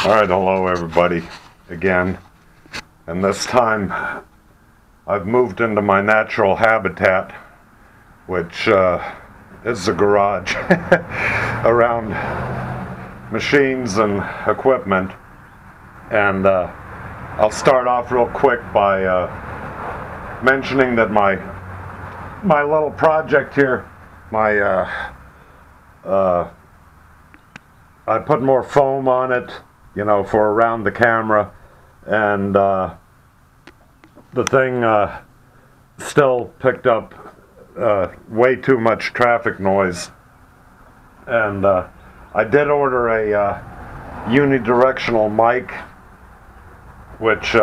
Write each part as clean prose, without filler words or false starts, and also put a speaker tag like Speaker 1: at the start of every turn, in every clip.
Speaker 1: Alright, hello everybody again, and this time I've moved into my natural habitat, which is a garage around machines and equipment. And I'll start off real quick by mentioning that my little project here, I put more foam on it, for around the camera, and the thing still picked up way too much traffic noise. And I did order a unidirectional mic, which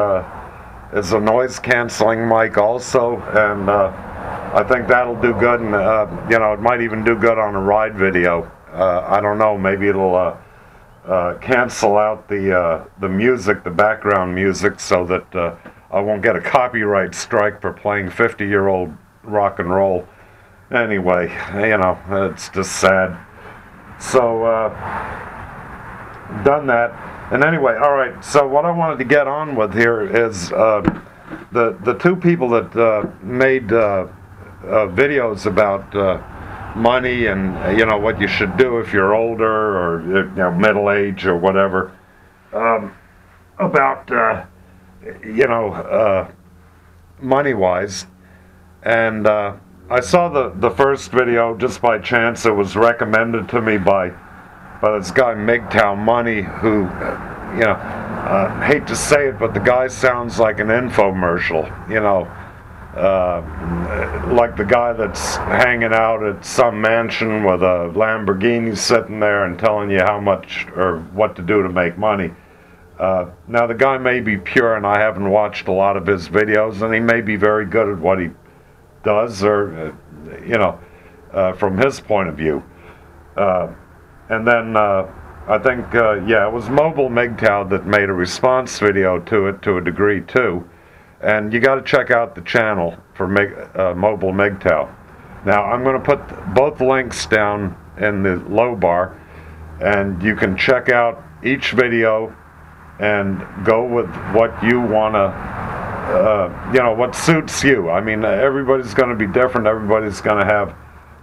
Speaker 1: is a noise canceling mic also, and I think that'll do good, and it might even do good on a ride video. I don't know, maybe it'll cancel out the music, the background music, so that I won't get a copyright strike for playing 50-year-old rock and roll. Anyway, it's just sad. So, done that. And anyway, alright, so what I wanted to get on with here is the two people that made videos about money and what you should do if you're older or middle age or whatever, about money wise. And I saw the first video just by chance. It was recommended to me by this guy MGTOW Money, who hate to say it, but the guy sounds like an infomercial, like the guy that's hanging out at some mansion with a Lamborghini sitting there and telling you how much or what to do to make money. Now the guy may be pure, and I haven't watched a lot of his videos, and he may be very good at what he does, or from his point of view. And then I think it was Mobile MGTOW that made a response video to it to a degree too. And you got to check out the channel for Mobile MGTOW. Now I'm going to put both links down in the low bar, and you can check out each video and go with what you want to, what suits you. I mean, everybody's going to be different. Everybody's going to have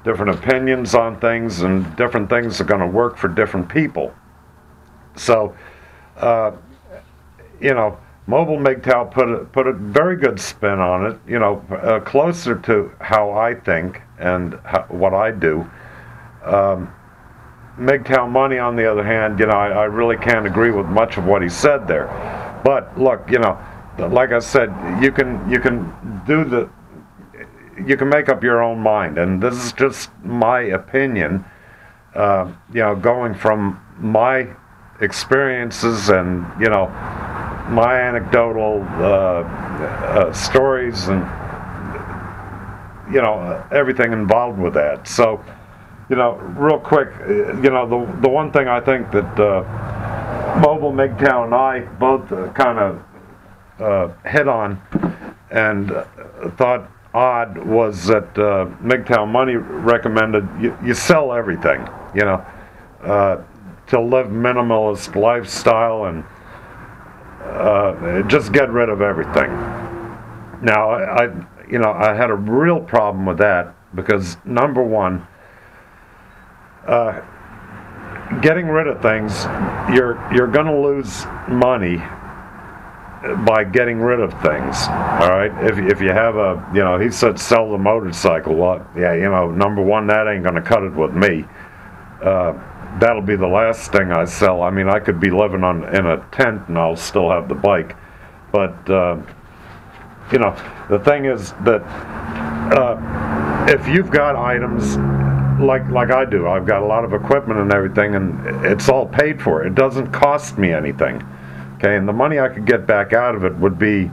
Speaker 1: different opinions on things, and different things are going to work for different people. So, Mobile MGTOW put a very good spin on it, closer to how I think and what I do. MGTOW Money, on the other hand, I really can't agree with much of what he said there. But look, like I said, you can make up your own mind, and this is just my opinion. Going from my experiences and my anecdotal stories and everything involved with that. So real quick, the one thing I think that Mobile MGTOW and I both kind of hit on and thought odd was that MGTOW Money recommended you sell everything, to live minimalist lifestyle, and just get rid of everything. Now, I had a real problem with that, because number one, getting rid of things, you're going to lose money by getting rid of things. All right, if you have a, he said sell the motorcycle. Well, yeah, number one, that ain't going to cut it with me. That'll be the last thing I sell. I mean, I could be living in a tent and I'll still have the bike. But the thing is that if you've got items like I do, I've got a lot of equipment and everything, and it's all paid for. It doesn't cost me anything. Okay, and the money I could get back out of it would be,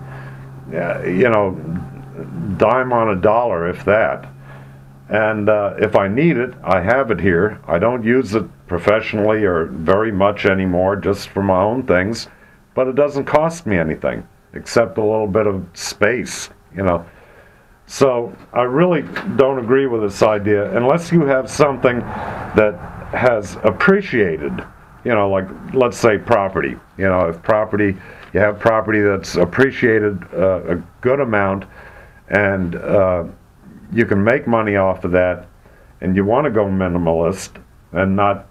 Speaker 1: dime on a dollar, if that. And if I need it, I have it here. I don't use it professionally or very much anymore, just for my own things. But it doesn't cost me anything, except a little bit of space, So I really don't agree with this idea, unless you have something that has appreciated, like, let's say property. If you have property that's appreciated a good amount, and you can make money off of that, and you want to go minimalist and not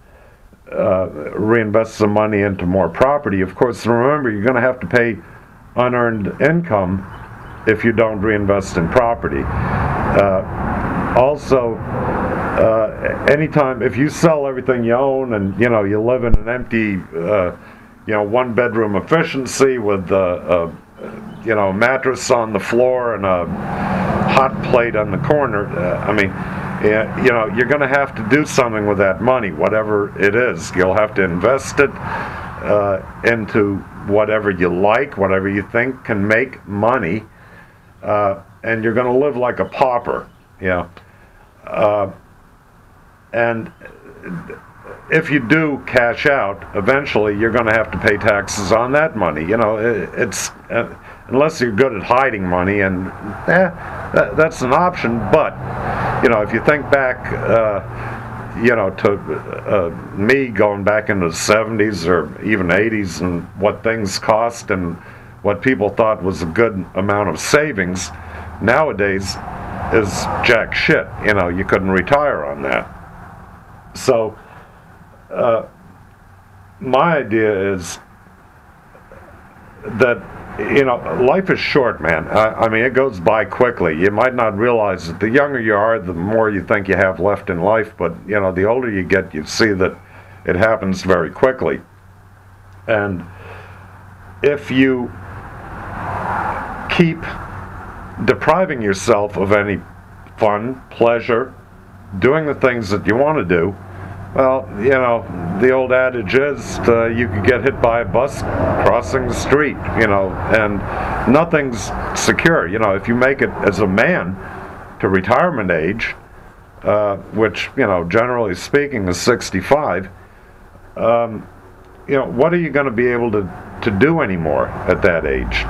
Speaker 1: reinvest some money into more property. Of course, remember, you're going to have to pay unearned income if you don't reinvest in property. Also, anytime, if you sell everything you own and you live in an empty one bedroom efficiency with a mattress on the floor and a hot plate on the corner, you're going to have to do something with that money, whatever it is. You'll have to invest it into whatever you like, whatever you think can make money, and you're going to live like a pauper. And if you do cash out, eventually you're going to have to pay taxes on that money. It's unless you're good at hiding money, and that's an option. But if you think back, to me going back into the 70s or even 80s, and what things cost and what people thought was a good amount of savings, nowadays is jack shit. You couldn't retire on that. So my idea is that life is short, man. It goes by quickly. You might not realize it. The younger you are, the more you think you have left in life, but the older you get, you see that it happens very quickly. And if you keep depriving yourself of any fun, pleasure, doing the things that you want to do, well, the old adage is you could get hit by a bus crossing the street, and nothing's secure. If you make it as a man to retirement age, which, generally speaking is 65, what are you going to be able to do anymore at that age?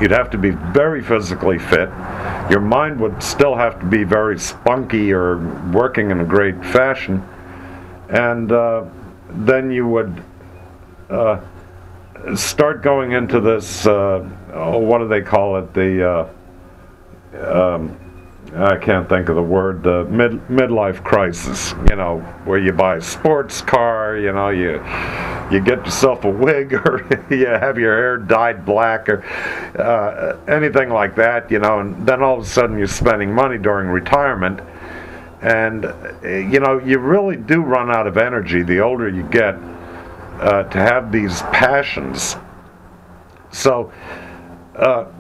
Speaker 1: You'd have to be very physically fit. Your mind would still have to be very spunky or working in a great fashion. And then you would start going into this, what do they call it? I can't think of the word, the midlife crisis, where you buy a sports car, you get yourself a wig, or you have your hair dyed black, or anything like that, and then all of a sudden you're spending money during retirement. And, you really do run out of energy the older you get to have these passions. So,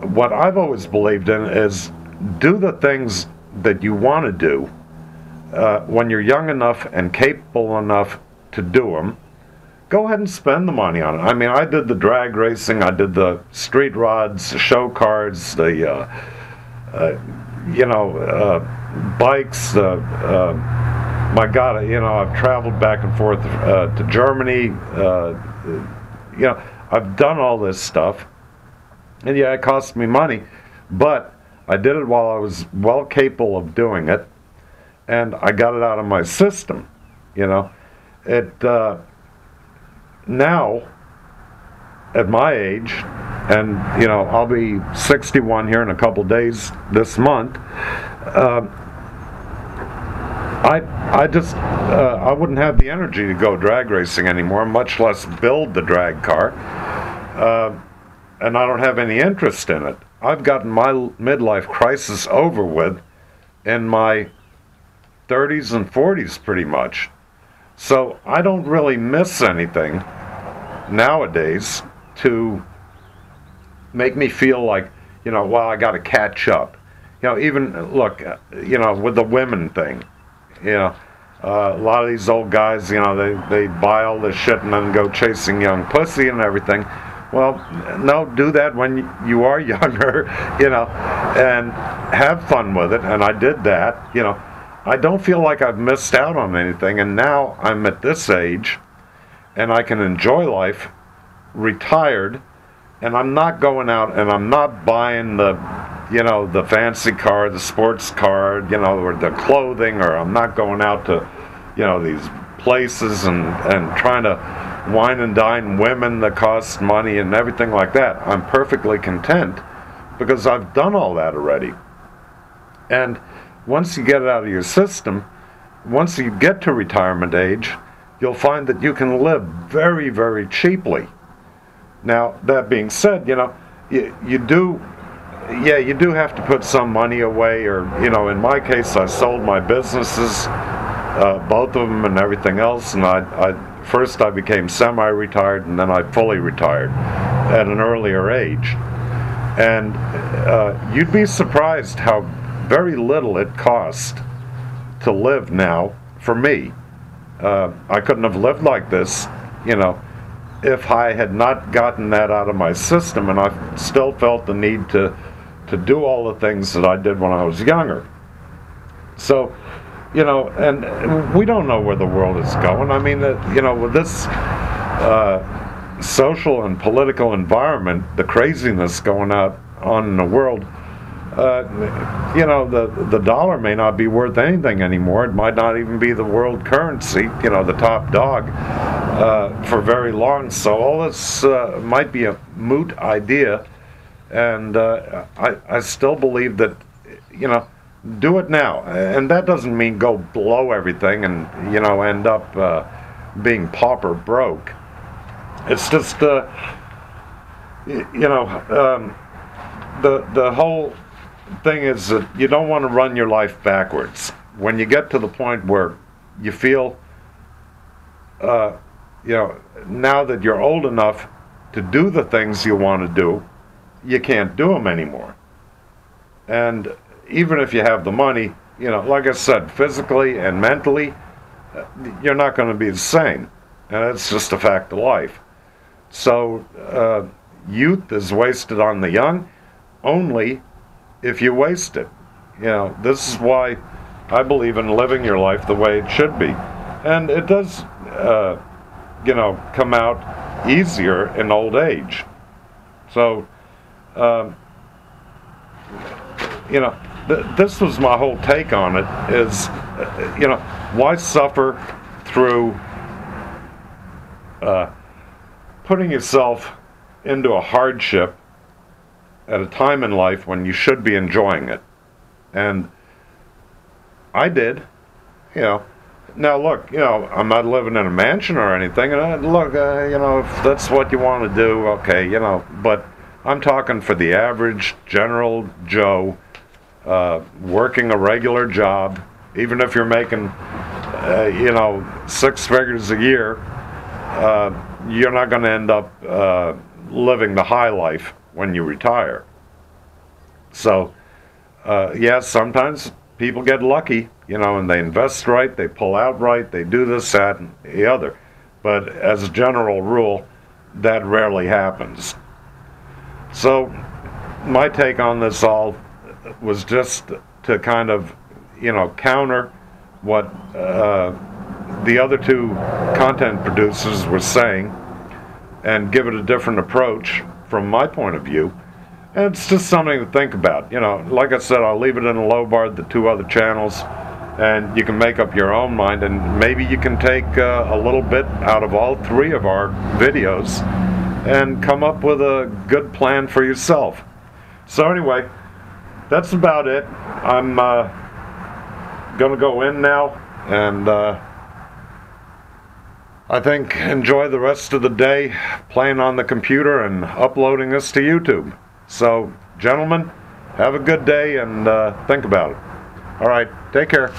Speaker 1: what I've always believed in is do the things that you want to do when you're young enough and capable enough to do them. Go ahead and spend the money on it. I did the drag racing, I did the street rods, the show cars, the, bikes. My God, I've traveled back and forth to Germany. I've done all this stuff, and yeah, it cost me money, but I did it while I was well capable of doing it, and I got it out of my system. Now, at my age, and I'll be 61 here in a couple days this month. I wouldn't have the energy to go drag racing anymore, much less build the drag car, and I don't have any interest in it. I've gotten my midlife crisis over with in my 30s and 40s pretty much. So I don't really miss anything nowadays to make me feel like, well, I got to catch up. Even, look, with the women thing, a lot of these old guys, they buy all this shit and then go chasing young pussy and everything. Well, no, do that when you are younger, and have fun with it. And I did that, I don't feel like I've missed out on anything. And now I'm at this age and I can enjoy life retired, and I'm not going out and I'm not buying the fancy car, the sports car, or the clothing, or I'm not going out to, these places and trying to wine and dine women that cost money and everything like that. I'm perfectly content because I've done all that already. And once you get it out of your system, once you get to retirement age, you'll find that you can live very, very cheaply. Now, that being said, you do have to put some money away, or, in my case, I sold my businesses, both of them and everything else, and first I became semi-retired, and then I fully retired at an earlier age. And you'd be surprised how very little it cost to live now for me. I couldn't have lived like this, if I had not gotten that out of my system, and I still felt the need to do all the things that I did when I was younger. So, and we don't know where the world is going. I mean, with this social and political environment, the craziness going on in the world, the dollar may not be worth anything anymore. It might not even be the world currency, the top dog, for very long. So all this might be a moot idea, and I still believe that, do it now. And that doesn't mean go blow everything and, end up being pauper broke. It's just, the whole thing is that you don't want to run your life backwards. When you get to the point where you feel, now that you're old enough to do the things you want to do, you can't do them anymore. And even if you have the money, like I said, physically and mentally, you're not going to be the same. And it's just a fact of life. So youth is wasted on the young only if you waste it. This is why I believe in living your life the way it should be. And it does, come out easier in old age. So, this was my whole take on it, is, why suffer through putting yourself into a hardship at a time in life when you should be enjoying it? And I did, Now look, I'm not living in a mansion or anything, and if that's what you want to do, okay, but I'm talking for the average general Joe, working a regular job, even if you're making, 6 figures a year, you're not going to end up living the high life when you retire. So, yes, sometimes people get lucky, and they invest right, they pull out right, they do this, that, and the other. But as a general rule, that rarely happens. So, my take on this all was just to kind of, counter what the other two content producers were saying and give it a different approach from my point of view. And it's just something to think about. Like I said, I'll leave it in a low bar, the 2 other channels, and you can make up your own mind, and maybe you can take a little bit out of all 3 of our videos and come up with a good plan for yourself. So anyway, that's about it. I'm gonna go in now, and I think enjoy the rest of the day playing on the computer and uploading this to YouTube. So, gentlemen, have a good day, and think about it. All right, take care.